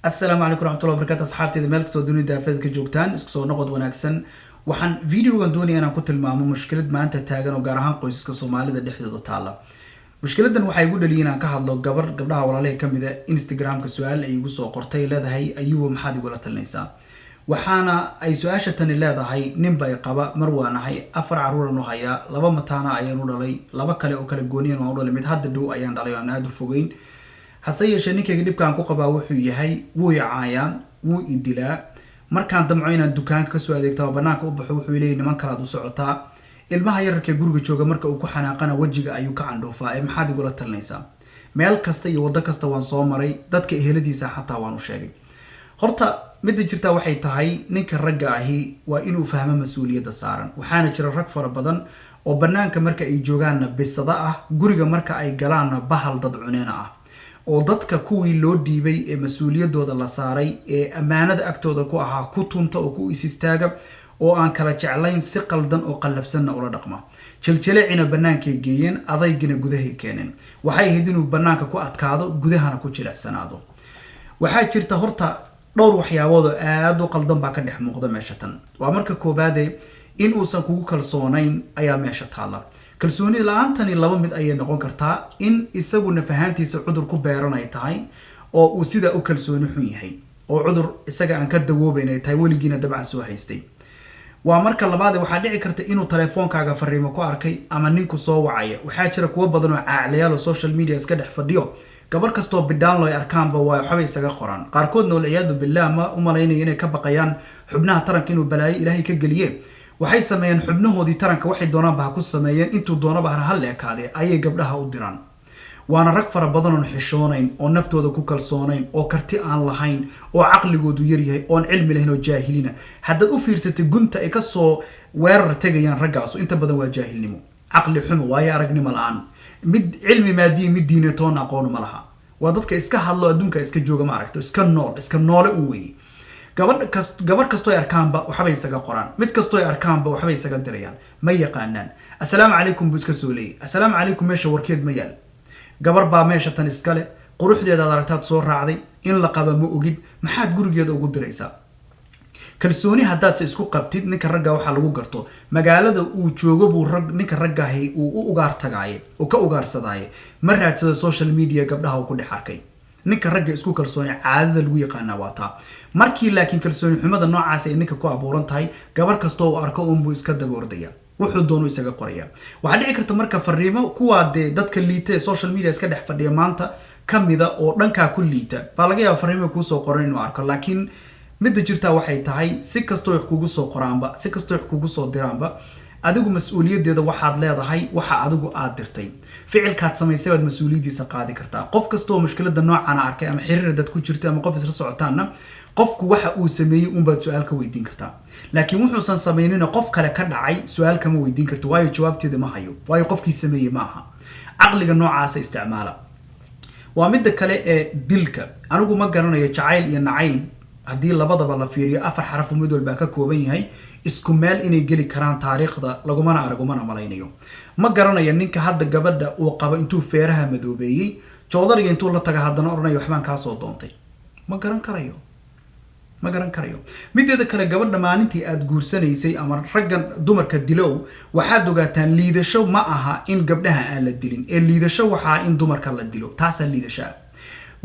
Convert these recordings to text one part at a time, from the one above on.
السلام عليكم ورحمة الله وبركاته أصحابتي إذا مالك سودوني دافعت كجوكتان إسكسو نقد وناكسن وحن فيديو قندوني أنا كنت المعمو مشكلة ما أنت تاجن وجارهان قيس كصومالي ذا دحية ضطالة مشكلة دن وحي يقول لي أنا كهاد لو قبلها ولا ليه كم إذا إنستغرام كسؤال أي قصة قرطي لا ذا هي أيوه محد يقول النساء وحنا أي سؤال شتني لا ذا هي نبى يقبا مروان هي أفرع رورا نهاية لبا متانا أيان ولا لي لبا كله وكله جونين ولا متهددوا أيان عليه أنا هذا فوقين hase ninka gidibkaan ku qabaa wuxuu yahay wuu yacaaya wuu idilaa markaan damcayna dukaanka ka soo adeegtaa banaanka u baxo wuxuu leeyahay niman kala u socotaa ilmaha yararka guriga jooga marka uu ku xanaaqana wajiga ayuu ka candhoofaa maxaad igula talinaysaa meel kasta iyo wada kasta waan soo maray dadka eheladiisa xataa waan u sheegay horta mid jirta waxay tahay ninka ragga ahi waa inuu fahmo mas'uuliyadda saaran waxaana jira rag fara badan oo banaanka marka ay joogaan bisada ah guriga marka ay galaan bahal dad cuneena ah oo dadka kuwii loo dhiibay ee mas'uuliyadooda la saaray ee amaanada agtooda ku ahaa ku tunta oo ku istaaga oo aan kala jeclayn si qaldan oo qallafsan ula dhaqma jiljileecina banaanka geeyeen adaygina gudaha keeneen waxay ahayd inuu banaanka ku adkaado gudahana ku jilecsanaado waxaa jirta horta dhowr waxyaabood oo aad u qaldan baa ka dhex muuqda meesha tan waa marka koobaad in uusan kugu kalsoonayn ayaa meesha taala kalsooni la'aantani laba mid ayay noqon kartaa in isaguna fahantiisa cudur ku beeranay tahay oo uu sida u kalsooni xun yahay oo cudur isaga aan ka dawoobaynay tahay waligiina dabcan soo haystay waa marka labaad waxa dhici karta inuu telefoonkaaga fariimo ku arkay ama ninku soo wacaya waxa jira kuwa badan oo caaqliyaal social media iska dhex fadhiyo gabar kasto bidaan loo arkaanba waa waxba isaga qoran qaarkoodna waliyaadu billah ma u malaynay inay ka baqayaan xubnaha taranka inuu balaayo ilaahay ka galiye waxay sameeyeen xubnahoodii taranka waxay doonaan baa ku sameeyeen intuu doonaba hal leekaade ayay gabdhaha u diraan waana rag fara badan oo xishoonayn oo naftooda ku kalsoonayn oo karti aan lahayn oo aqligoodu yar yahay oo cilmi lahayn oo jaahilina hadda u fiirsatay gunta ay ka soo weerar tagayaan raggaas inta badan waa jaahilnimo aqli xumo waayo aragnimo la'aan mid cilmi maadi mid diinatoon aqoon ma laha waa dadka iska hadlo adduunka iska jooga ma aragto iska noole u weey gabar kasto ay arkaanba waxba isaga qoraan mid kasto ay arkaanba waxba isaga dirayaan ma yaqaanaan assalaamu calaykum buu iska soo leeyay assalaamu calaykum meesha warkeed ma yaal gabar baa meesha tan iskale quruxdeeda aragtaad soo raacday in la qaba ma ogid maxaad gurigeeda ugu diraysaa kalsooni haddaad isku qabtid ninka ragga waxa lagu garto magaalada uu joogo buu ninka ragga ahi uu u ugaar tagaaye oo ka ugaarsadaaye ma raadsado social media gabdhaha uu ku dhex arkay ninka ragga isku kalsooni caadada lagu yaqaan waata markii laakiin kalsooni xumada noocaas ay ninka ku abuuran tahay gabar kasto oo arko buu iska daba ordaya wuxuu doono isaga qoraya waxa dhici karta marka fariimo kuwa dadka liita social media iska dhex fadhiya maanta kamida oo dhanka ku liita baa laga yaabaa fariimo ku soo qoran inuu arko laakiin mid jirta waxay tahay si kasto wax kugu soo qoraanba si kasto wax kugu soo diraanba adigu mas'uuliyadeeda waxaad leedahay waxa adigu aad dirtay ficilkaad samaysay waad mas'uuliyadiisa qaadi kartaa qof kasto mushkilada noocan arkay ama xiriir dad ku jirta ama qof isla socotaana qofku waxa uu sameeyay baad su'aal ka weydiin kartaa laakiin wuxuu sameeyay qof kale ka dhacay su'aal kama weydiin karto waayo jawaabteeda ma hayo waayo qofkii sameeyay ma aha aqliga noocaas isticmaala waa mid kale ee dilka anigu ma garanayo jacayl iyo nacayb haddii labadaba la fiiriyo afar xaraf mid walba ka kooban yahay isku meel inay geli karaan taariikhda lagumana aragumana malaynayo ma garanayo ninka hadda gabadha uu qabo intuu feeraha madoobeeyay joodariga intuu la taga haddana oranayo waxbaan ka soo doontay ma garan karayo mideeda kale gabadha maalintii aad guursanaysay ama raggan dumarka dilow waxaad ogaataan liidasho ma aha in gabdhaha aan la dilin ee liidasho waxa in dumarka la dilo taas liidasho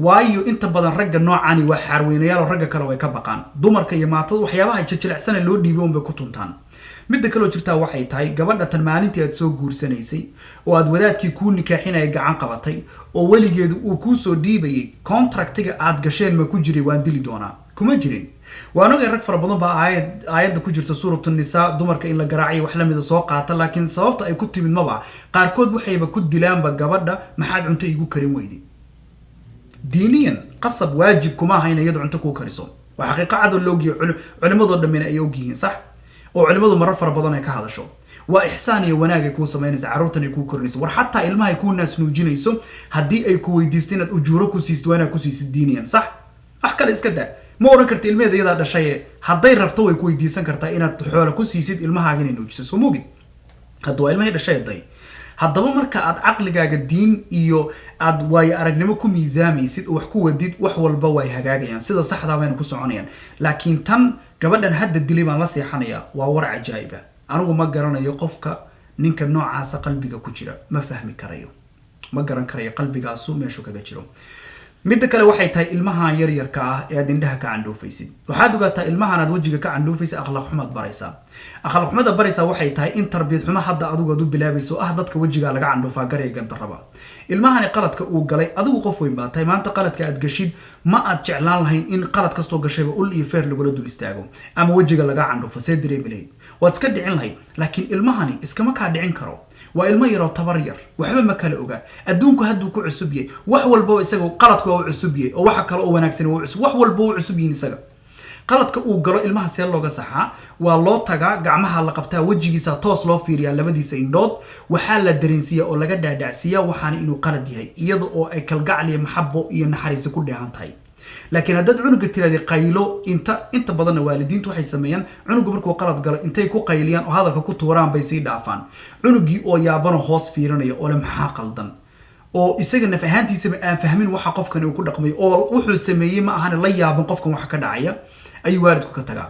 waayo inta badan ragga noocani waa xarweynayaal ragga kale way ka baqaan dumarka iyo maatada waxyaabaha jiljilicsan loo dhiibay bay ku tuntaan mid kale oo jirta waxay tahay gabadha tan maalintii aad soo guursanaysay oo aad wadaadkii ku nikaaxinay gacan qabatay oo waligeedu uu ku soo dhiibayay contractiga aad gasheen ma ku jiray waan dili doonaa kuma jirin waana rag fara badan baa aayada ku jirta suuratu nisaa dumarka in la garaaciyo wax la mid soo qaata laakiin sababta ay ku timid maba qaarkood waxayba ku dilaanba gabadha maxaad cunto igu karin weydi diiniyan qasab waajib kuma aha in iyadu cunto ku kariso waa xaqiiqo cad oo loogiyo culimadu dhameena ay ogyihiin sax oo culimadu marar fara badan ay ka hadasho waa ihsaan iyo wanaag ay ku sameynayso caruurtan ay ku korinayso war xataa ilmaha ay ku naas nuujinayso hadii ay ku weydiisteen inaad ujuuro ku siisto wanaag ku siisid diiniyan sax wax kale iska daa ma oran karta ilmeeda iyada dhashay haday rabto way ku weydiisan kartaa inaad xoolo ku siisid ilmahaaga inay nuujiso soo moogid hadda waa ilmaha dhashay haddaba marka aad caqligaaga diin iyo aad waayo aragnimo ku miisaamaysid oo wax ku wadid wax walba way hagaagayaan sida saxda bayna ku soconayaan laakiin tan gabadhan hadda dilay baan la seexanaya waa war cajaa'ib ah anigu ma garanayo qofka ninka noocaas qalbiga ku jira ma fahmi karayo ma garan karayo qalbigaasu meeshu kaga jiro mid kale waxay tahay ilmaha yar yarka ah ee aad indhaha ka candhoofaysid waxaad ogaataa ilmahan aad wajiga ka candhoofaysid akhlaaq xumad baraysaa akhlaaq xumada baraysaa waxay tahay in tarbiyad xumo hadda adigu aad u bilaabayso dadka wajiga laga candhoofaa garayga darraba ilmahani qaladka uu galay adigu qof weyn baa tahay maanta qaladka aad gashid ma aad jeclaan lahayn in qalad kastoo gashayba ul iyo feer lagula dul istaago ama wajiga laga candhoofo see dareemi lahayd waad iska dhicin lahayd laakiin ilmahani iskama kaa dhicin karo waa ilmo yaroo tabar yar waxba ma kala ogaa adduunku hadduu ku cusub yahay wax walba isaga qaladku waa cusub yahay oo waxa kale oo wanaagsan waa cusub wax walba waa cusub yihiin isaga qaladka uu galo ilmaha see looga saxaa waa loo tagaa gacmaha la qabtaa wajigiisa toos loo fiiriyaa labadiisa indhood waxaa la dareensiiyaa oo laga dhaadhacsiiyaa waxaana inuu qalad yahay iyada oo ay kalgacal iyo maxabo iyo naxariis ku dheehan tahay laakiin haddaad cunuga tiraadi qaylo inta badanna waalidiintu waxay sameeyaan cunuga markuu qalad galo intay ku qayliyaan oo hadalka ku tuuraan bay sii dhaafaan cunugii oo yaabano hoos fiirinaya oo le maxaa qaldan oo isaga naf ahaantiisaba aan fahmin waxa qofkan uu ku dhaqmay oo wuxuu sameeyay ma ahan la yaaban qofkan waxa ka dhacaya ayuu waalidku ka tagaa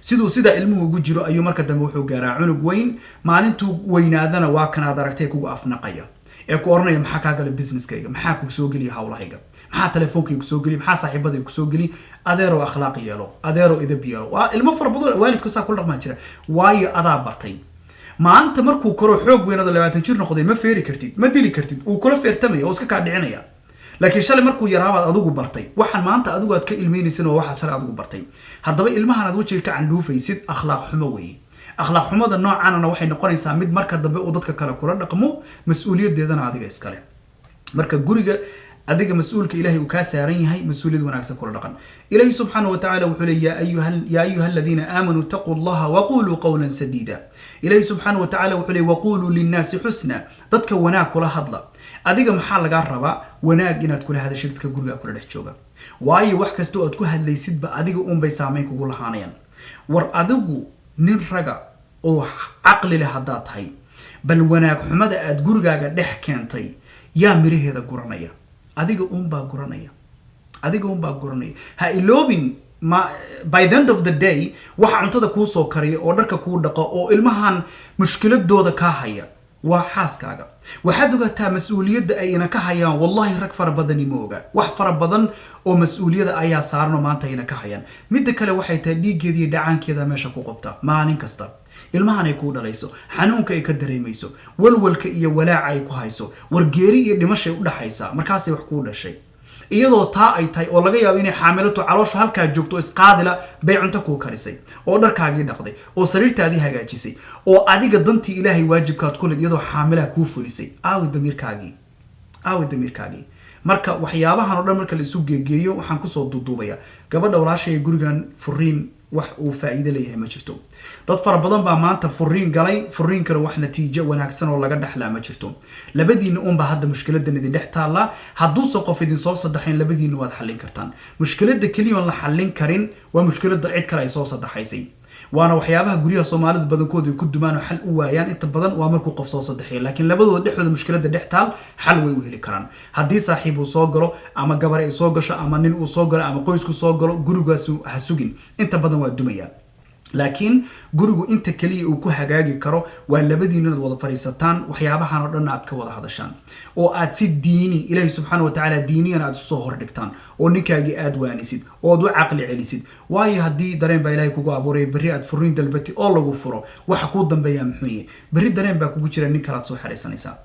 sida ilmuhu ugu jiro ayuu marka dambe wuxuu gaaraa cunug weyn maalintuu weynaadana waa kan aad aragtay kugu afnaqaya ee ku oranaya maxaa kaa galay businesskayga maxaa kugu soo geliya hawlahayga maxaa telefonkayga soo geliya maxaa saaxiibadayga ku soo geliya adeero akhlaaq yeelo adeero edeb yeelo waa ilmo fara badan waalidku saa kula dhaqmaa jira waayo adaa bartay maanta markuu koro xoog weynado 20 jir noqday ma feeri kartid ma dili kartid uu kula feertamaya oo iska kaa dhicinaya laakiin shalay markuu yaraabaad adigu bartay waxaan maanta adigu aad ka ilmeynaysan oo waxaad shalay adigu bartay haddaba ilmahan aad wajiga ka candhuufaysid akhlaaq xumo weeye akhlaaq xumada noocaanana waxay noqonaysaa mid marka dambe uu dadka kale kula dhaqmo mas'uuliyadeedana adiga iskale marka guriga adiga mas'uulka ilaahay uu ka saaran yahay mas'uuliyad wanaagsan kula dhaqan ilaahay subhanahu wa ta'ala wuxuu leeyahay ya ayyuha alladhina aamanu taqullaha wa qulu qawlan sadida ilaahay subhanahu wa ta'ala wuxuu leeyahay wa qulu lin-nasi husna dadka wanaag kula hadla adiga maxaa laga rabaa wanaag inaad kula hadashid dadka guriga kula dhex jooga waayo wax kasto aad ku hadlaysid ba adiga bay saameyn kugu lahaanayaan war adigu nin raga oo aqli leh hadaa tahay bal wanaag xumada aad gurigaaga dhex keentay yaa miraheeda guranaya adiga baa guranaya ha iloobin by the end of the day waxa cuntada kuu soo kariya oo dharka kuu dhaqo oo ilmahan mushkiladooda ka haya waa xaaskaaga waxaad ogaataa mas'uuliyadda ayna ka hayaan wallahi rag fara badan ma oga wax fara badan oo mas'uuliyada ayaa saaran maanta ayna ka hayaan mid kale waxay tahay dhiigeeda iyo dhacaankeeda meesha ku qabta maalin kasta ilmahan ay ku dhalayso xanuunka ay ka dareemayso walwalka iyo walaaca ay ku hayso wargeeri iyo dhimashay u dhaxaysa markaas ay wax ku dhashay iyadoo taa ay tahay oo laga yaabo inay xaamilato caloosha halka joogto isqaadila bay cunto ku karisay oo dharkaagii dhaqday oo sariirtaadii hagaajisay oo adiga dantii ilaahay waajibkaad ku lid iyadoo xaamila ku fulisay aawi damiirkaagii marka waxyaabahan oo dhan marka la isu geegeeyo waxaan ku soo duuduubaya gabadha walaashay gurigan furiin wax uu faa'iido leeyahay ma jirto dad fara badan baa maanta furiin galay furiin kale wax natiijo wanaagsan oo laga dhaxlaa ma jirto labadiina baa hadda mushkiladan idin dhex taala hadduu soo qof idin soo sadaxayn labadiina waad xallin kartaan mushkilada kaliya la xallin karin waa mushkilada cid kale ay soo sadaxaysay waana waxyaabaha guriyaha Soomaalida badankoodu ku dumaan xal u waayaan inta badan waa markuu qof soo sadaxay laakiin labadooda dhexdooda mushkilada dhex taal xal way u heli karaan haddii saaxiib uu soo galo ama gabar ay soo gasho ama nin uu soo galo ama qoysku soo galo gurigaas ha sugin inta badan waa dumaya laakiin gurigu inta kaliya uu ku hagaagi karo waa labadiina wada fariisataan waxyaabahan oo dhan aad ka wada hadashaan oo aad si diini ilaahay subhanahu wa ta'ala diiniyan aad soo hor dhigtaan oo ninkaagi aad waanisid oo aad u aqli celisid waayo haddii dareen baa ilaahay kugu abuuray bari aad furiin dalbati oo lagu furo waxa ku dambeeya muxuu bari dareen baa kugu jira nin kala soo xariisanaysa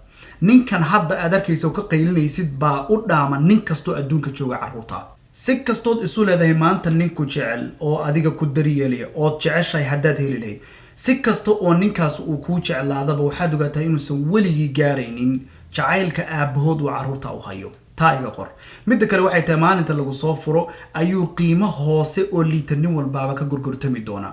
ninkan hadda aad arkayso ka qaylinaysid baa u dhaama nin kasto adduunka jooga carruurta si kastood isu leedahay maanta ninku jecel oo adiga ku daryeelaya oo jeceshay haddaad heli lahayd si kasto oo ninkaas uu ku jeclaadaba waxaad ogaataa inuusan weligii gaaraynin jacaylka aabahood uu carruurta u hayo taa iga qor midda kale waxay tahay maalinta lagu soo furo ayuu qiimo hoose oo liita nin walbaaba ka gurgurtami doona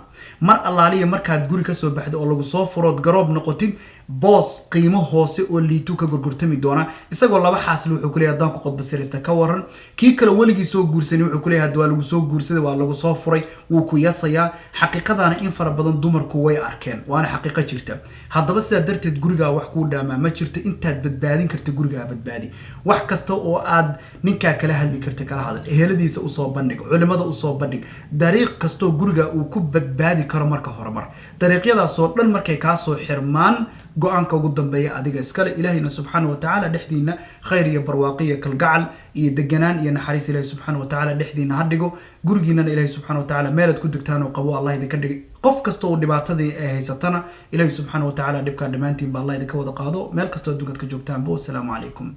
mar allaaliya markaad guri ka soo baxdo oo lagu soo furood garoob noqotid boos qiimo hoose oo liitu ka gorgortami doona isagoo laba xaasli wuxuu ku leeyahay haddaan ku qodba sirista ka waran kii kale waligii soo guursanay wuxuu ku leeyahay hadda waa lagu soo guursaday waa lagu soo furay wuu ku yasayaa xaqiiqadaana in fara badan dumarku way arkeen waana xaqiiqo jirta haddaba sidaa darteed gurigaa wax kuu dhaamaa ma jirto intaad badbaadin karta gurigaa badbaadi wax kasta oo aad ninkaa kala hadli karta kala hadal eheladiisa usoo bandhig culimada usoo bandhig dariiq kastoo guriga uu ku badbaadi karo marka horumar dariiqyadaasoo dhan markay kaa soo xirmaan go-aanka ugu dambeeya adiga iskale ilaahayna subxaana wa tacaala dhexdiina khayr iyo barwaaqo iyo kalgacal iyo deganaan iyo naxariis ilaahay subxaana wa tacaala dhexdiina ha dhigo gurigiinana ilaahay subxaana wa tacaala meelaad ku degtaan oo qabo allah idinka dhigay qof kasta oo dhibaatadii ay haysatana ilaahay subxaana wa tacaala dhibkaa dhammaantiin ba allah idinka wada qaado meel kastoo adduunkaad ka joogtaanba wassalaamu calaykum